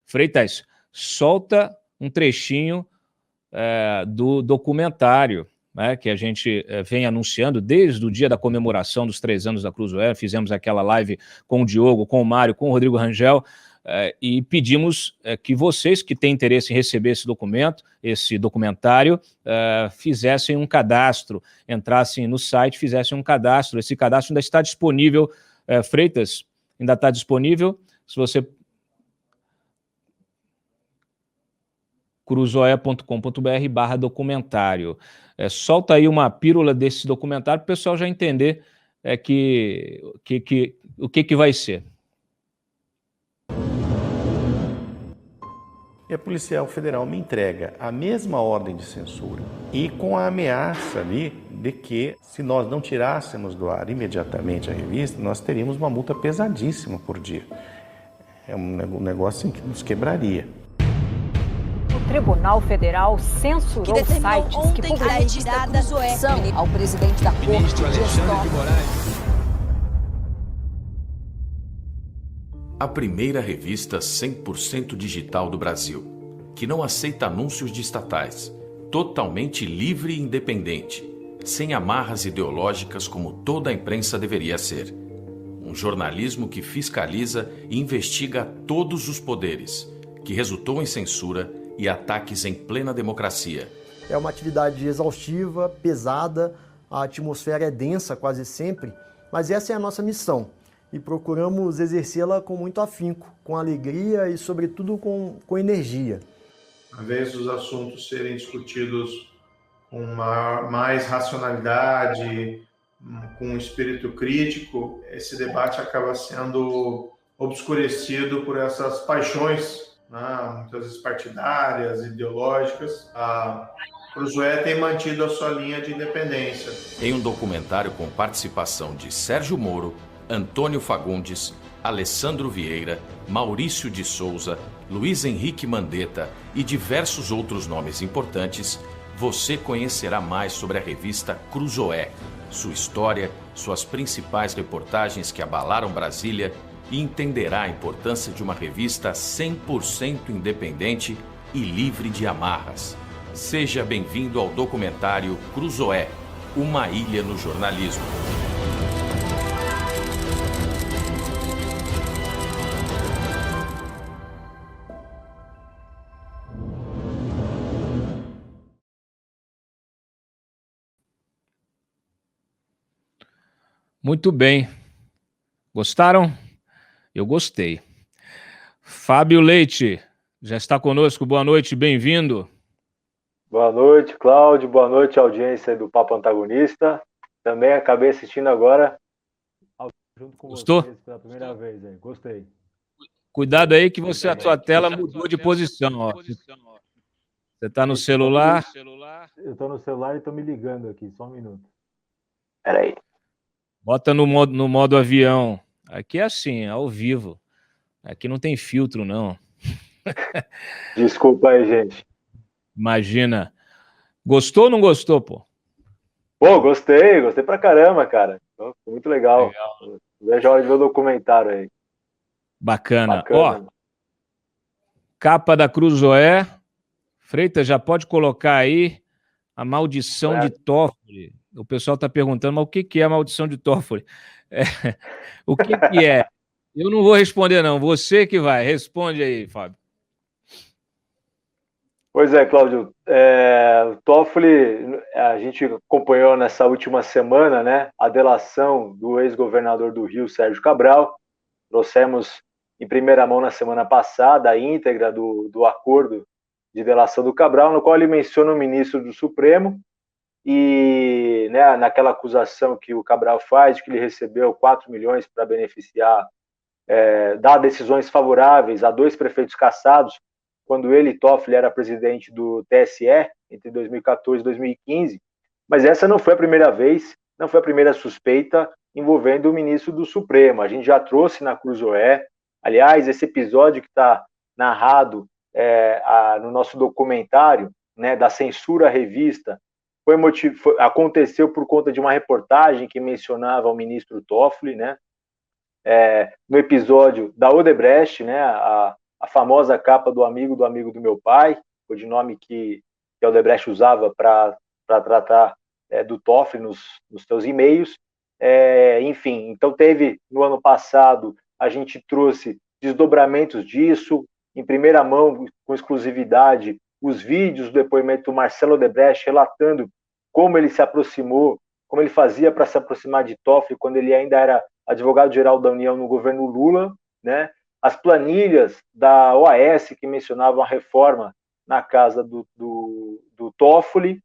Freitas, solta um trechinho do documentário, né, que a gente vem anunciando desde o dia da comemoração dos 3 anos da Cruzoé. Fizemos aquela live com o Diogo, com o Mário, com o Rodrigo Rangel, e pedimos que vocês que têm interesse em receber esse documentário, fizessem um cadastro, entrassem no site, fizessem um cadastro. Esse cadastro ainda está disponível. Freitas, ainda está disponível. Se você... cruzoé.com.br/documentário. Solta aí uma pílula desse documentário para o pessoal já entender o que vai ser. E a Polícia Federal me entrega a mesma ordem de censura e com a ameaça ali de que, se nós não tirássemos do ar imediatamente a revista, nós teríamos uma multa pesadíssima por dia. É um negócio que nos quebraria. O Tribunal Federal censurou sites que publicaram ao presidente da Corte, Alexandre de Moraes. A primeira revista 100% digital do Brasil, que não aceita anúncios de estatais, totalmente livre e independente, sem amarras ideológicas como toda a imprensa deveria ser. Um jornalismo que fiscaliza e investiga todos os poderes, que resultou em censura e ataques em plena democracia. É uma atividade exaustiva, pesada, a atmosfera é densa quase sempre, mas essa é a nossa missão e procuramos exercê-la com muito afinco, com alegria e, sobretudo, com energia. Ao invés dos assuntos serem discutidos com mais racionalidade, com um espírito crítico, esse debate acaba sendo obscurecido por essas paixões, muitas vezes partidárias, ideológicas. A Cruzoé tem mantido a sua linha de independência. Em um documentário com participação de Sérgio Moro, Antônio Fagundes, Alessandro Vieira, Maurício de Souza, Luiz Henrique Mandetta e diversos outros nomes importantes, você conhecerá mais sobre a revista Cruzoé, sua história, suas principais reportagens que abalaram Brasília e entenderá a importância de uma revista 100% independente e livre de amarras. Seja bem-vindo ao documentário Cruzoé, uma ilha no jornalismo. Muito bem. Gostaram? Eu gostei. Fábio Leite, já está conosco. Boa noite, bem-vindo. Boa noite, Cláudio. Boa noite, audiência do Papo Antagonista. Também acabei assistindo agora junto com Gostou? vocês pela primeira vez. Aí. Gostei. Cuidado aí que a tua tela mudou de posição. Ó. Você está no celular? Eu estou no celular e estou me ligando aqui, só um minuto. Peraí. Bota no modo avião. Aqui é assim, ao vivo. Aqui não tem filtro, não. Desculpa aí, gente. Imagina. Gostou ou não gostou, pô? Pô, gostei pra caramba, cara. Foi muito legal. Vejo a hora de ver o documentário aí. Bacana. Ó, capa da Cruzoé. Freitas, já pode colocar aí a maldição de Toffoli. O pessoal está perguntando, mas o que é a maldição de Toffoli? O que é? Eu não vou responder, não. Você que vai. Responde aí, Fábio. Pois é, Cláudio. O Toffoli, a gente acompanhou nessa última semana, né, a delação do ex-governador do Rio, Sérgio Cabral. Trouxemos em primeira mão na semana passada a íntegra do acordo de delação do Cabral, no qual ele menciona o ministro do Supremo e, né, naquela acusação que o Cabral faz de que ele recebeu 4 milhões para beneficiar, dar decisões favoráveis a 2 prefeitos cassados, quando ele, Toffoli, era presidente do TSE entre 2014 e 2015, mas essa não foi a primeira vez, não foi a primeira suspeita envolvendo o ministro do Supremo. A gente já trouxe na Cruzoé, aliás, esse episódio que está narrado no nosso documentário, né, da censura à revista, aconteceu por conta de uma reportagem que mencionava o ministro Toffoli, né, no episódio da Odebrecht, né, a famosa capa do amigo do meu pai, o codinome que a Odebrecht usava para tratar do Toffoli nos seus e-mails. Enfim, então teve, no ano passado, a gente trouxe desdobramentos disso, em primeira mão, com exclusividade, os vídeos do depoimento do Marcelo Odebrecht relatando como ele se aproximou, como ele fazia para se aproximar de Toffoli quando ele ainda era advogado-geral da União no governo Lula, né? As planilhas da OAS que mencionavam a reforma na casa do Toffoli,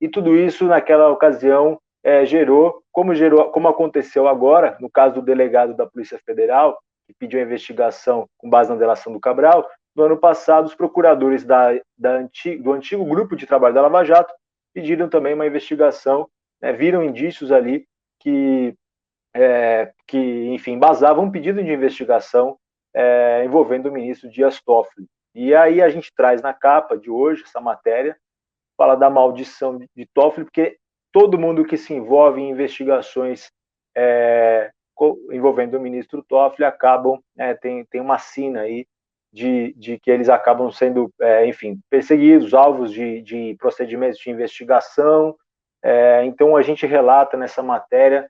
e tudo isso naquela ocasião gerou, como aconteceu agora, no caso do delegado da Polícia Federal, que pediu a investigação com base na delação do Cabral. No ano passado, os procuradores do antigo grupo de trabalho da Lava Jato pediram também uma investigação, né, viram indícios ali que enfim, embasavam um pedido de investigação envolvendo o ministro Dias Toffoli. E aí a gente traz na capa de hoje essa matéria, fala da maldição de Toffoli, porque todo mundo que se envolve em investigações envolvendo o ministro Toffoli acabam, tem uma sina aí de que eles acabam sendo, enfim, perseguidos, alvos de procedimentos de investigação. Então a gente relata nessa matéria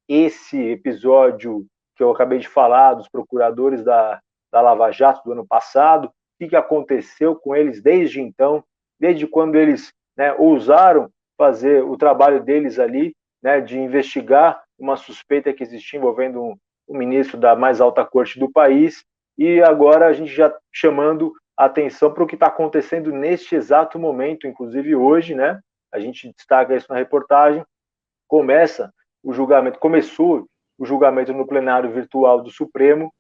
esse episódio que eu acabei de falar, dos procuradores da Lava Jato do ano passado, o que aconteceu com eles desde então, desde quando eles ousaram fazer o trabalho deles ali, né, de investigar uma suspeita que existia envolvendo um ministro da mais alta corte do país, e agora a gente já chamando a atenção para o que está acontecendo neste exato momento, inclusive hoje, né, a gente destaca isso na reportagem, começou o julgamento no plenário virtual do Supremo,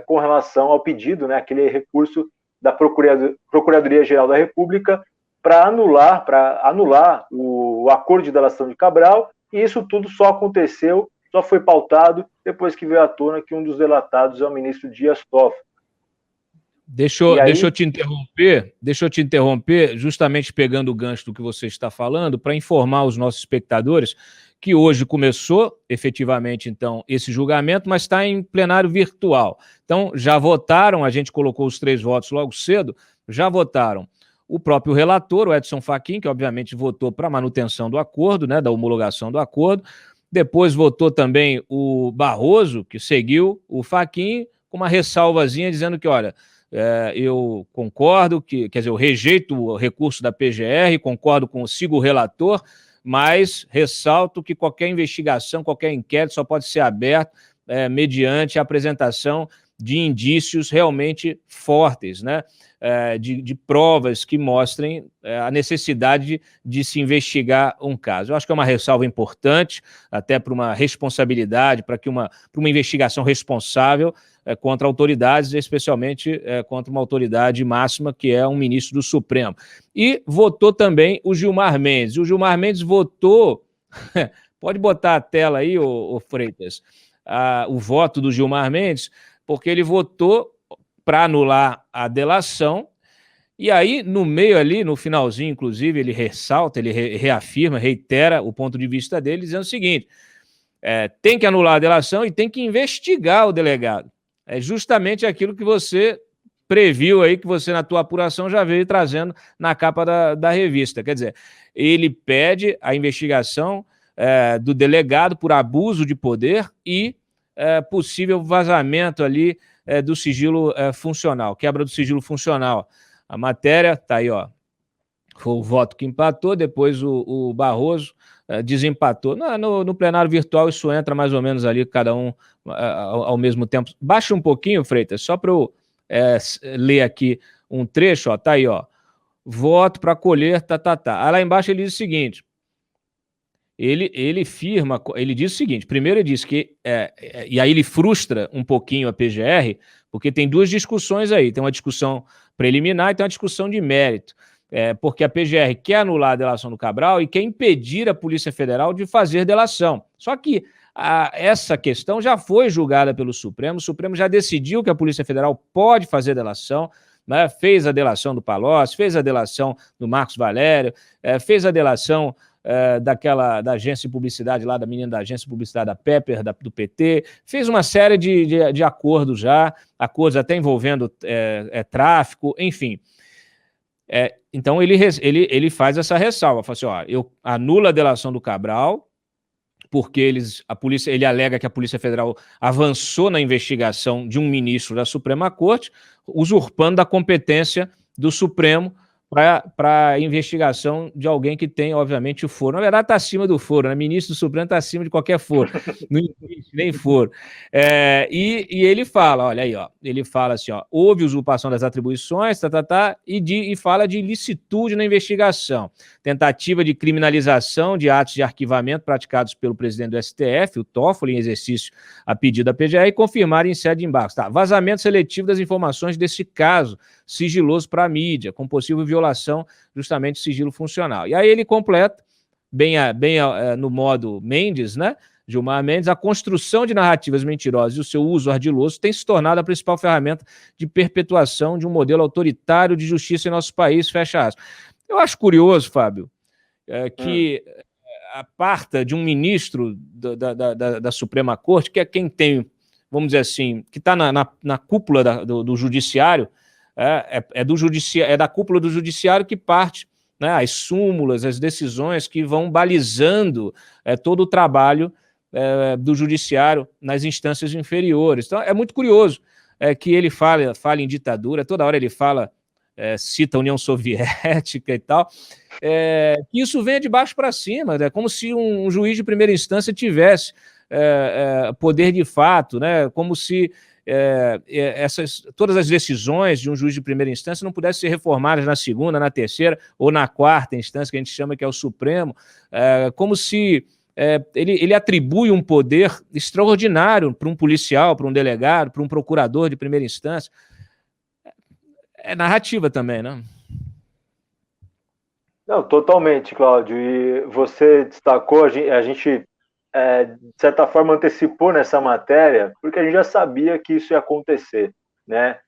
com relação ao pedido, né, aquele recurso da Procuradoria-Geral da República para anular o acordo de delação de Cabral, e isso tudo só foi pautado depois que veio à tona que um dos delatados é o ministro Dias Toffoli. Deixa eu te interromper, justamente pegando o gancho do que você está falando, para informar os nossos espectadores que hoje começou, efetivamente, então, esse julgamento, mas está em plenário virtual. Então, já votaram, a gente colocou os 3 votos logo cedo, já votaram o próprio relator, o Edson Fachin, que obviamente votou para a manutenção do acordo, né, da homologação do acordo. Depois votou também o Barroso, que seguiu o Fachin, com uma ressalvazinha dizendo que, olha, eu concordo, eu rejeito o recurso da PGR, sigo o relator, mas ressalto que qualquer investigação, qualquer inquérito só pode ser aberto mediante a apresentação de indícios realmente fortes, né? De provas que mostrem a necessidade de se investigar um caso. Eu acho que é uma ressalva importante, até para uma responsabilidade, para uma investigação responsável contra autoridades, especialmente contra uma autoridade máxima, que é um ministro do Supremo. E votou também o Gilmar Mendes. O Gilmar Mendes votou... Pode botar a tela aí, ô Freitas, o voto do Gilmar Mendes, porque ele votou para anular a delação, e aí, no meio ali, no finalzinho, inclusive, ele ressalta, ele reafirma, reitera o ponto de vista dele, dizendo o seguinte, tem que anular a delação e tem que investigar o delegado. É justamente aquilo que você previu aí, que você, na tua apuração, já veio trazendo na capa da revista. Quer dizer, ele pede a investigação do delegado por abuso de poder e possível vazamento ali do sigilo funcional, quebra do sigilo funcional. A matéria está aí, ó. Foi o voto que empatou, depois o Barroso desempatou. No plenário virtual isso entra mais ou menos ali, cada um ao mesmo tempo. Baixa um pouquinho, Freitas, só para eu ler aqui um trecho, ó, tá aí, ó. Voto para colher, Aí lá embaixo ele diz o seguinte, ele diz o seguinte, primeiro ele diz que, e aí ele frustra um pouquinho a PGR, porque tem 2 discussões aí, tem uma discussão preliminar e tem uma discussão de mérito, porque a PGR quer anular a delação do Cabral e quer impedir a Polícia Federal de fazer delação. Só que essa questão já foi julgada pelo Supremo, o Supremo já decidiu que a Polícia Federal pode fazer delação, fez a delação do Palocci, fez a delação do Marcos Valério, fez a delação da agência de publicidade lá, da menina da agência de publicidade da Pepper, do PT, fez uma série de acordos já, acordos até envolvendo tráfico, enfim. Então ele faz essa ressalva, fala assim, ó, eu anulo a delação do Cabral, porque ele alega que a Polícia Federal avançou na investigação de um ministro da Suprema Corte, usurpando da competência do Supremo para a investigação de alguém que tem, obviamente, o foro. Na verdade, está acima do foro, né? Ministro do Supremo está acima de qualquer foro, não existe nem foro. E ele fala, olha aí, ó, ele fala assim, ó, houve usurpação das atribuições, e fala de ilicitude na investigação, tentativa de criminalização de atos de arquivamento praticados pelo presidente do STF, o Toffoli, em exercício a pedido da PGR, e confirmar em sede de embargos. Vazamento seletivo das informações desse caso, sigiloso para a mídia, com possível violação justamente do sigilo funcional. E aí ele completa, bem no modo Mendes, né? Gilmar Mendes, a construção de narrativas mentirosas e o seu uso ardiloso tem se tornado a principal ferramenta de perpetuação de um modelo autoritário de justiça em nosso país, fecha aspas. Eu acho curioso, Fábio, que parta de um ministro da Suprema Corte, que é quem tem, vamos dizer assim, que está na cúpula do judiciário, é da cúpula do judiciário que parte, né, as súmulas, as decisões que vão balizando todo o trabalho do judiciário nas instâncias inferiores. Então, é muito curioso que ele fala em ditadura, toda hora ele cita a União Soviética e tal, que isso venha de baixo para cima, né, como se um juiz de primeira instância tivesse poder de fato, né, como se todas as decisões de um juiz de primeira instância não pudessem ser reformadas na segunda, na terceira ou na quarta instância, que a gente chama que é o Supremo, como se ele atribui um poder extraordinário para um policial, para um delegado, para um procurador de primeira instância. É narrativa também, né? Não, totalmente, Cláudio. E você destacou, a gente de certa forma, antecipou nessa matéria, porque a gente já sabia que isso ia acontecer, né?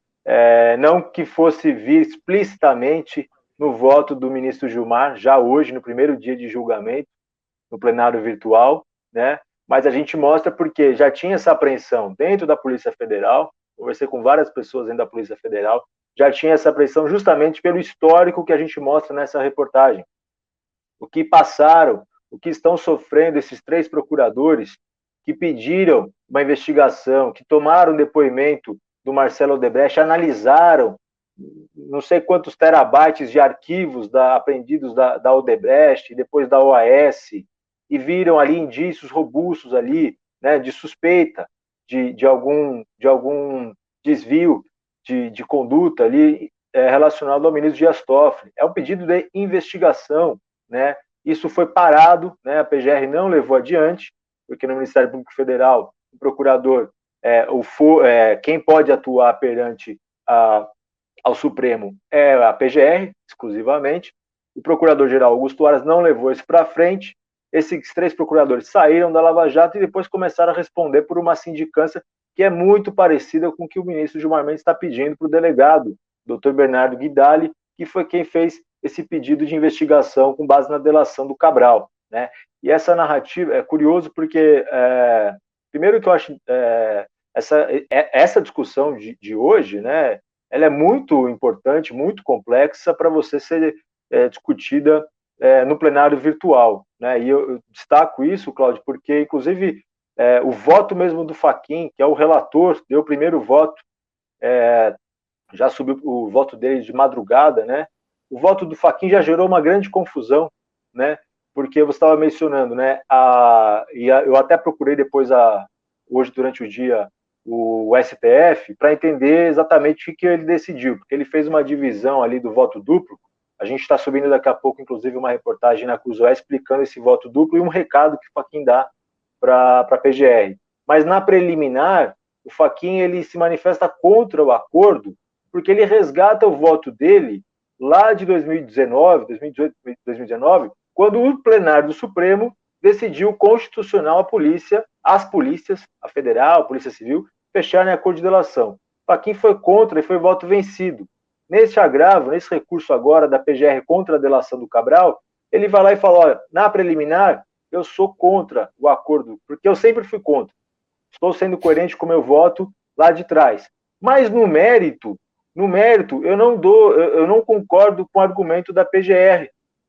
Não que fosse vir explicitamente no voto do ministro Gilmar, já hoje, no primeiro dia de julgamento, no plenário virtual, né? Mas a gente mostra porque já tinha essa apreensão dentro da Polícia Federal, conversei com várias pessoas dentro da Polícia Federal, já tinha essa apreensão justamente pelo histórico que a gente mostra nessa reportagem. O que passaram, o que estão sofrendo esses 3 procuradores que pediram uma investigação, que tomaram depoimento do Marcelo Odebrecht, analisaram não sei quantos terabytes de arquivos apreendidos da Odebrecht, depois da OAS, e viram ali indícios robustos ali, né, de suspeita de algum desvio de conduta ali relacionado ao ministro Dias Toffoli. É um pedido de investigação, né? Isso foi parado, né? A PGR não levou adiante, porque no Ministério Público Federal, o procurador, quem pode atuar perante ao Supremo é a PGR, exclusivamente. O procurador-geral Augusto Aras não levou isso para frente. Esses 3 procuradores saíram da Lava Jato e depois começaram a responder por uma sindicância que é muito parecida com o que o ministro Gilmar Mendes está pedindo para o delegado, Dr. Bernardo Guidali, que foi quem fez esse pedido de investigação com base na delação do Cabral, né? E essa narrativa é curioso porque, primeiro que eu acho essa discussão de hoje, né, ela é muito importante, muito complexa para você ser discutida no plenário virtual, né? E eu destaco isso, Cláudio, porque, inclusive, o voto mesmo do Fachin, que é o relator, deu o primeiro voto, já subiu o voto dele de madrugada, né? O voto do Fachin já gerou uma grande confusão, né? Porque você estava mencionando, né? Eu até procurei depois, hoje durante o dia, o STF, para entender exatamente o que ele decidiu, porque ele fez uma divisão ali do voto duplo. A gente está subindo daqui a pouco, inclusive, uma reportagem na Cruzoé explicando esse voto duplo e um recado que o Fachin dá para a PGR. Mas na preliminar, o Fachin ele se manifesta contra o acordo, porque ele resgata o voto dele lá de 2018, 2019, quando o plenário do Supremo decidiu constitucional as polícias, a federal, a polícia civil, fecharem acordo de delação. Fachin foi contra e foi voto vencido. Nesse agravo, nesse recurso agora da PGR contra a delação do Cabral, ele vai lá e fala, olha, na preliminar, eu sou contra o acordo, porque eu sempre fui contra. Estou sendo coerente com o meu voto lá de trás. Mas no mérito, eu não concordo com o argumento da PGR.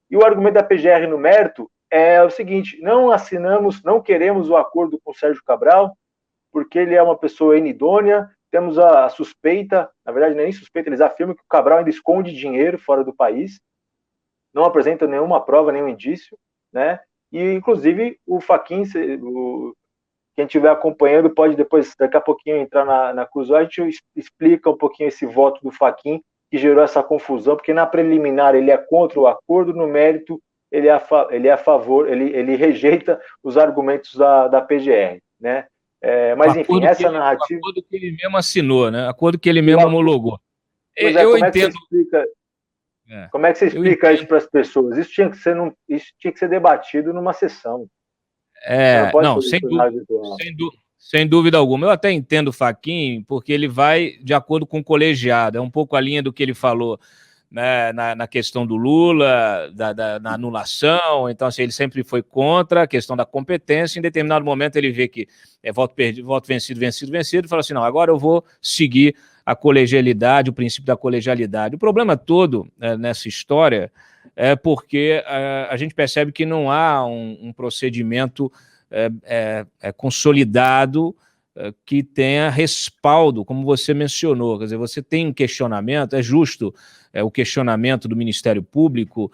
E o argumento da PGR no mérito é o seguinte, não queremos o acordo com o Sérgio Cabral, porque ele é uma pessoa inidônea, temos a suspeita, na verdade nem suspeita, eles afirmam que o Cabral ainda esconde dinheiro fora do país, não apresenta nenhuma prova, nenhum indício, né? E, inclusive, o Fachin, quem estiver acompanhando pode depois, daqui a pouquinho, entrar na Cruzoé, a gente explica um pouquinho esse voto do Fachin, que gerou essa confusão, porque na preliminar ele é contra o acordo, no mérito ele é a favor, ele rejeita os argumentos da PGR, né? Mas, enfim, essa narrativa... O acordo que ele mesmo assinou, né? Acordo que ele mesmo homologou. Eu entendo... Como é que você explica isso para as pessoas? Isso tinha que ser debatido numa sessão. Não, sem dúvida alguma. Eu até entendo o Fachin, porque ele vai de acordo com o colegiado. É um pouco a linha do que ele falou, né, na questão do Lula, na anulação. Então, assim, ele sempre foi contra a questão da competência. Em determinado momento, ele vê que é voto perdido, voto vencido, e fala assim, não, agora eu vou seguir a colegialidade, o princípio da colegialidade. O problema todo nessa história é porque a gente percebe que não há um procedimento consolidado que tenha respaldo, como você mencionou. Quer dizer, você tem um questionamento, é justo o questionamento do Ministério Público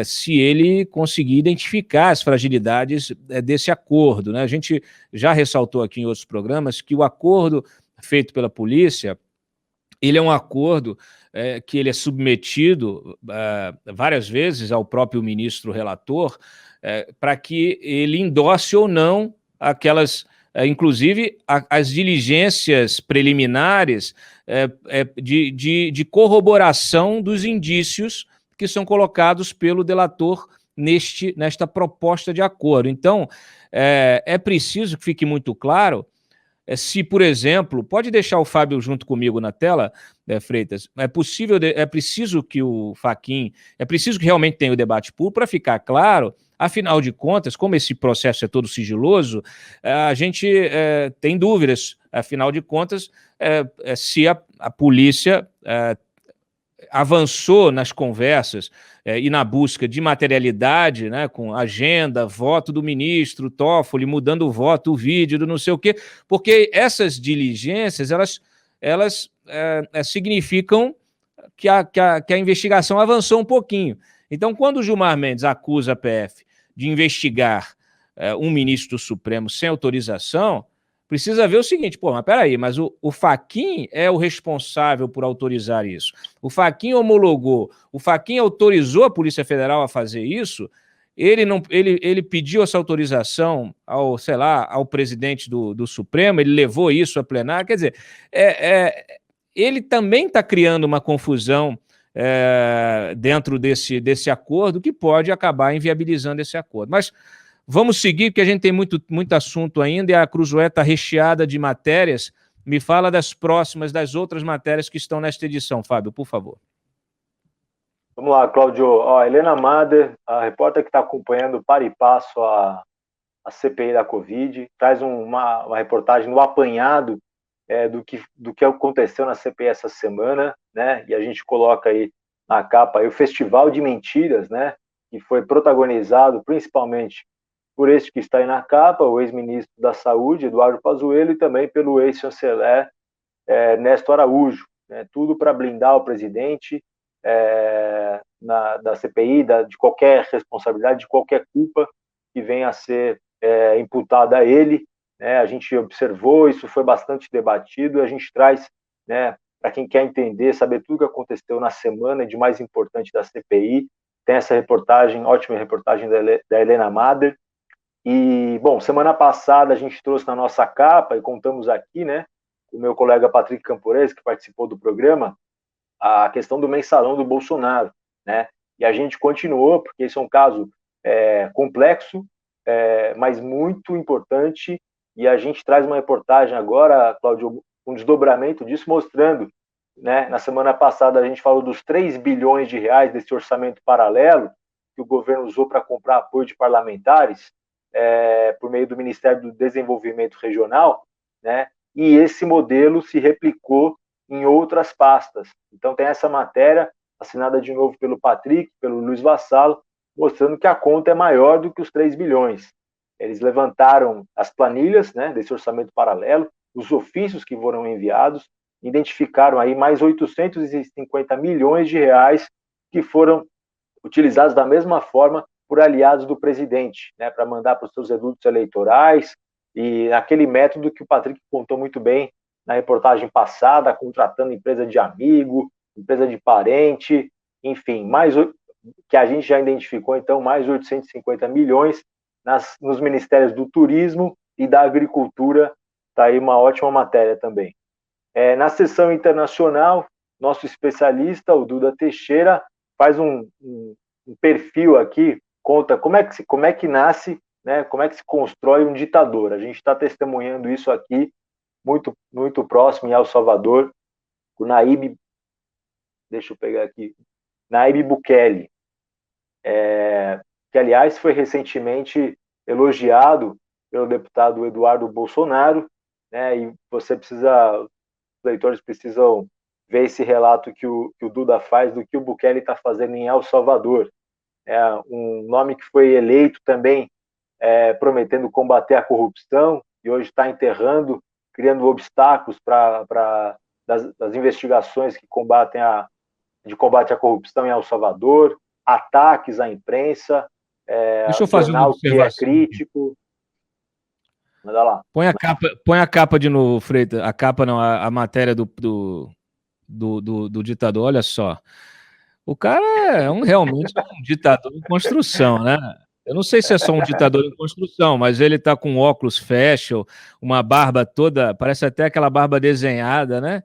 se ele conseguir identificar as fragilidades desse acordo, né? A gente já ressaltou aqui em outros programas que o acordo feito pela polícia, ele é um acordo que ele é submetido várias vezes ao próprio ministro relator para que ele endosse ou não aquelas, inclusive as diligências preliminares de corroboração dos indícios que são colocados pelo delator nesta proposta de acordo. Então, é preciso que fique muito claro se, por exemplo, pode deixar o Fábio junto comigo na tela, Freitas, é preciso que o Fachin, é preciso que realmente tenha o debate público para ficar claro, afinal de contas, como esse processo é todo sigiloso, a gente tem dúvidas, afinal de contas, se a polícia avançou nas conversas e na busca de materialidade, né, com agenda, voto do ministro, Toffoli, mudando o voto, o vídeo, do não sei o quê, porque essas diligências, elas significam que a investigação avançou um pouquinho. Então, quando o Gilmar Mendes acusa a PF de investigar um ministro do Supremo sem autorização, precisa ver o seguinte, mas peraí, mas o Fachin é o responsável por autorizar isso. O Fachin homologou, o Fachin autorizou a Polícia Federal a fazer isso, ele pediu essa autorização ao presidente do Supremo, ele levou isso a plenário, quer dizer, ele também está criando uma confusão dentro desse acordo que pode acabar inviabilizando esse acordo. Mas vamos seguir, porque a gente tem muito assunto ainda e a Cruzoé está recheada de matérias. Me fala das outras matérias que estão nesta edição, Fábio, por favor. Vamos lá, Cláudio. A Helena Mader, a repórter que está acompanhando para e passo a CPI da Covid, traz uma reportagem no apanhado do que aconteceu na CPI essa semana, né? E a gente coloca aí na capa aí o Festival de Mentiras, né? Que foi protagonizado principalmente por este que está aí na capa, o ex-ministro da Saúde, Eduardo Pazuello, e também pelo ex-chanceler Ernesto Araújo, né? Tudo para blindar o presidente da CPI, de qualquer responsabilidade, de qualquer culpa que venha a ser imputada a ele, né? A gente observou, isso foi bastante debatido, e a gente traz, né, para quem quer entender, saber tudo o que aconteceu na semana de mais importante da CPI, tem essa reportagem, ótima reportagem da Helena Mader. E, bom, semana passada a gente trouxe na nossa capa, e contamos aqui, né, o meu colega Patrick Campores, que participou do programa, a questão do mensalão do Bolsonaro, né, e a gente continuou, porque esse é um caso complexo, mas muito importante, e a gente traz uma reportagem agora, Cláudio, um desdobramento disso, mostrando, né, na semana passada a gente falou dos 3 bilhões de reais desse orçamento paralelo, que o governo usou para comprar apoio de parlamentares, por meio do Ministério do Desenvolvimento Regional, né? E esse modelo se replicou em outras pastas. Então tem essa matéria, assinada de novo pelo Patrick, pelo Luiz Vassalo, mostrando que a conta é maior do que os 3 bilhões. Eles levantaram as planilhas, né, desse orçamento paralelo, os ofícios que foram enviados, identificaram aí mais 850 milhões de reais que foram utilizados da mesma forma por aliados do presidente, né, para mandar para os seus redutos eleitorais, e aquele método que o Patrick contou muito bem na reportagem passada, contratando empresa de amigo, empresa de parente, enfim, que a gente já identificou, então, mais 850 milhões nos ministérios do turismo e da agricultura. Está aí uma ótima matéria também. Na seção internacional, nosso especialista, o Duda Teixeira, faz um perfil aqui, conta como é que nasce, né, como é que se constrói um ditador. A gente está testemunhando isso aqui, muito, muito próximo em El Salvador, o Nayib, deixa eu pegar aqui, Nayib Bukele, que, aliás, foi recentemente elogiado pelo deputado Eduardo Bolsonaro, né, e os leitores precisam ver esse relato que o Duda faz do que o Bukele está fazendo em El Salvador. Um nome que foi eleito também prometendo combater a corrupção e hoje está enterrando, criando obstáculos das investigações que de combate à corrupção em El Salvador, ataques à imprensa, Deixa eu fazer uma observação. Que é crítico. Manda lá. Põe a capa de novo, Freitas. A capa não, a matéria do ditador. Olha só. O cara é realmente um ditador em construção, né? Eu não sei se é só um ditador em construção, mas ele tá com óculos fashion, uma barba toda, parece até aquela barba desenhada, né?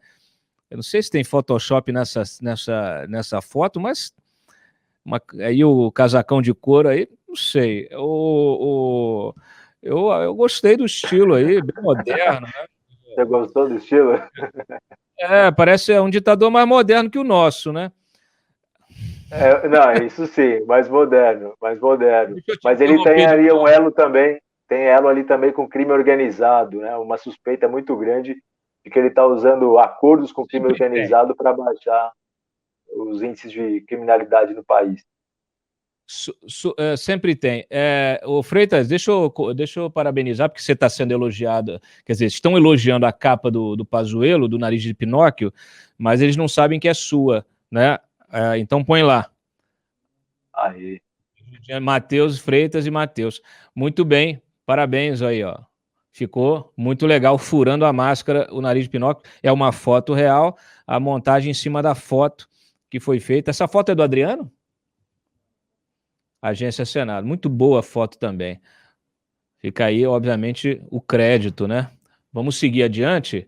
Eu não sei se tem Photoshop nessa foto, mas aí o casacão de couro aí, não sei. Eu gostei do estilo aí, bem moderno, né? Você gostou do estilo? Parece um ditador mais moderno que o nosso, né? Não, isso sim, mais moderno. Mas ele tem ali um elo também, ali também com crime organizado, né? Uma suspeita muito grande de que ele está usando acordos com o crime organizado para baixar os índices de criminalidade no país. Sempre tem. O Freitas, deixa eu parabenizar, porque você está sendo elogiado, quer dizer, estão elogiando a capa do Pazuello, do Nariz de Pinóquio, mas eles não sabem que é sua, né? Então põe lá. Aí. Matheus, Freitas e Matheus. Muito bem, parabéns aí, ó. Ficou muito legal, furando a máscara, o Nariz de Pinóquio. É uma foto real, a montagem em cima da foto que foi feita. Essa foto é do Adriano? Agência Senado. Muito boa foto também. Fica aí, obviamente, o crédito, né? Vamos seguir adiante.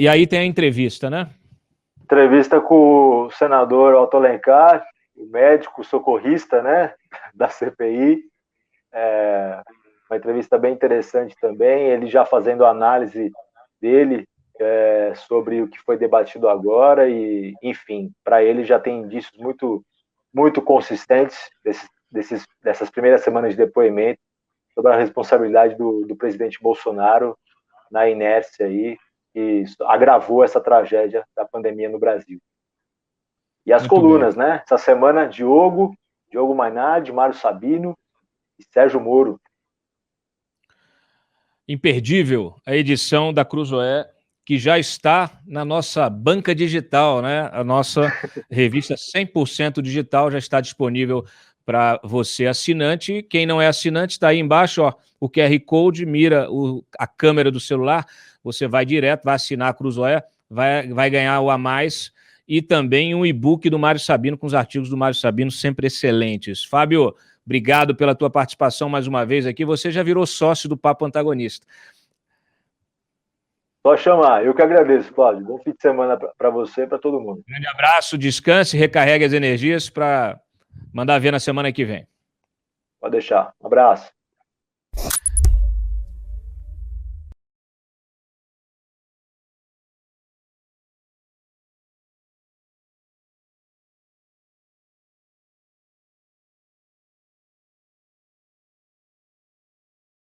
E aí tem a entrevista, né? Entrevista com o senador Otto Alencar, o médico socorrista, né, da CPI. Uma entrevista bem interessante também, ele já fazendo a análise dele sobre o que foi debatido agora e, enfim, para ele já tem indícios muito, muito consistentes dessas primeiras semanas de depoimento sobre a responsabilidade do presidente Bolsonaro na inércia aí, que agravou essa tragédia da pandemia no Brasil. E as muito colunas, bem, né? Essa semana, Diogo Mainardi, Mário Sabino e Sérgio Moro. imperdível a edição da Cruzoé, que já está na nossa banca digital, né? A nossa revista 100% digital já está disponível para você assinante. Quem não é assinante, está aí embaixo, ó, o QR Code, mira a câmera do celular, você vai direto, vai assinar a Cruzoé, vai ganhar o a mais e também um e-book do Mário Sabino, com os artigos do Mário Sabino, sempre excelentes. Fábio, obrigado pela tua participação mais uma vez aqui. Você já virou sócio do Papo Antagonista. Só chamar. Eu que agradeço, Cláudio. Bom fim de semana para você e para todo mundo. Grande abraço, descanse, recarregue as energias para mandar ver na semana que vem. Pode deixar. Um abraço.